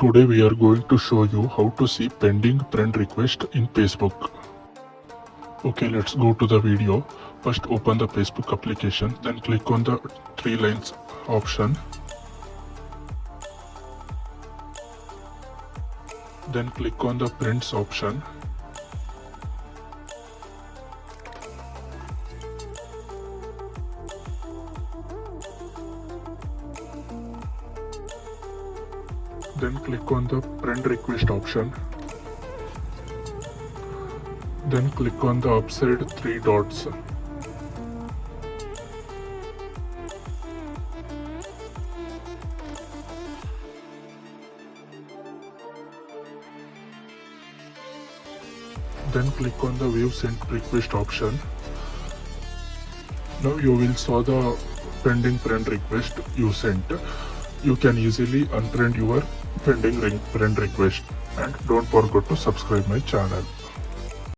Today we are going to show you how to see pending friend request in Facebook. Okay, let's go to the video. First open the Facebook application, then click on the three lines option. Then click on the friends option. Then click on the friend request option. Then click on the upside three dots. Then click on the view sent request option. Now you will saw the pending friend request you sent. You can easily unfriend your pending friend request, and don't forget to subscribe my channel.